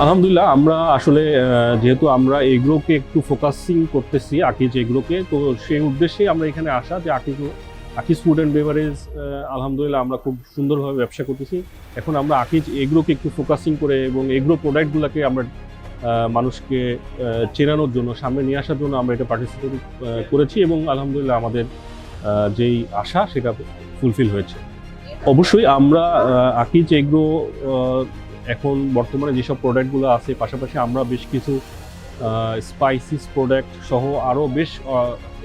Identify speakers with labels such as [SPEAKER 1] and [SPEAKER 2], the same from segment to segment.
[SPEAKER 1] আলহামদুলিল্লাহ আমরা আসলে যেহেতু আমরা এগ্রোকে একটু ফোকাসিং করতেছি আকিজ এগ্রোকে, তো সেই উদ্দেশ্যেই আমরা এখানে আসা যে আকিজ ফুড অ্যান্ড বেভারেজ আলহামদুলিল্লাহ আমরা খুব সুন্দরভাবে ব্যবসা করতেছি। এখন আমরা আকিজ এগ্রোকে একটু ফোকাসিং করে এবং এগ্রো প্রোডাক্টগুলোকে আমরা মানুষকে চেনানোর জন্য, সামনে নিয়ে আসার জন্য আমরা এটা পার্টিসিপেট করেছি এবং আলহামদুলিল্লাহ আমাদের যেই আশা সেটা ফুলফিল হয়েছে। অবশ্যই আমরা আকিজ এগ্রো এখন বর্তমানে যেসব প্রোডাক্টগুলো আছে, পাশাপাশি আমরা বেশ কিছু স্পাইসিস প্রোডাক্ট সহ আরও বেশ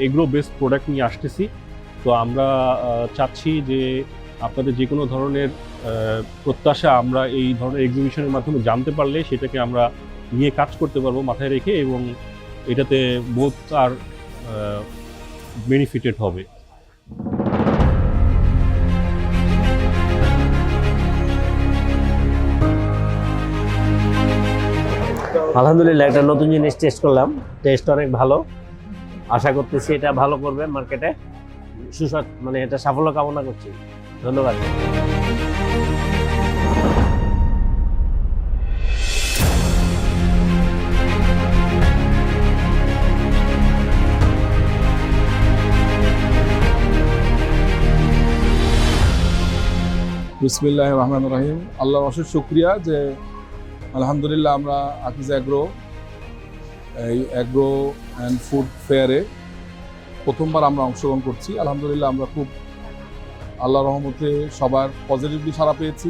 [SPEAKER 1] এগ্রো বেসড প্রোডাক্ট নিয়ে আসতেছি। তো আমরা চাচ্ছি যে আপনাদের যে কোনো ধরনের প্রত্যাশা আমরা এই ধরনের এক্সিবিশনের মাধ্যমে জানতে পারলে সেটাকে আমরা নিয়ে কাজ করতে পারবো মাথায় রেখে, এবং এটাতে বোথ আর বেনিফিটেড হবে।
[SPEAKER 2] আলহামদুলিল্লাহ একটা নতুন জিনিস টেস্ট করলাম, টেস্ট অনেক ভালো। আশা করতেছি এটা ভালো করবে মার্কেটে, মানে এটা সাফল্য কামনা করছি। ধন্যবাদ।
[SPEAKER 3] বিসমিল্লাহির রহমানির রহিম। আল্লাহর অশেষ শুকরিয়া যে আলহামদুলিল্লাহ আমরা আকিজ এগ্রো এই এগ্রো অ্যান্ড ফুড ফেয়ারে প্রথমবার আমরা অংশগ্রহণ করছি। আলহামদুলিল্লাহ আমরা খুব আল্লাহর রহমতে সবার পজিটিভলি সাড়া পেয়েছি।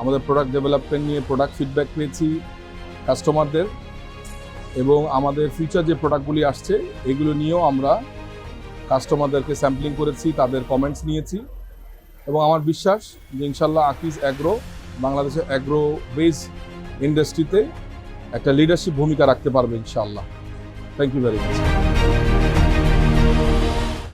[SPEAKER 3] আমাদের প্রোডাক্ট ডেভেলপমেন্ট নিয়ে প্রোডাক্ট ফিডব্যাক পেয়েছি কাস্টমারদের, এবং আমাদের ফিউচার যে প্রোডাক্টগুলি আসছে এগুলো নিয়েও আমরা কাস্টমারদেরকে স্যাম্পলিং করেছি, তাদের কমেন্টস নিয়েছি। এবং আমার বিশ্বাস যে ইনশাল্লাহ আকিজ এগ্রো বাংলাদেশের এগ্রো বেস ইন্ডাস্ট্রিতে একটা লিডারশিপ ভূমিকা রাখতে পারবে ইনশাআল্লাহ। Thank you very much.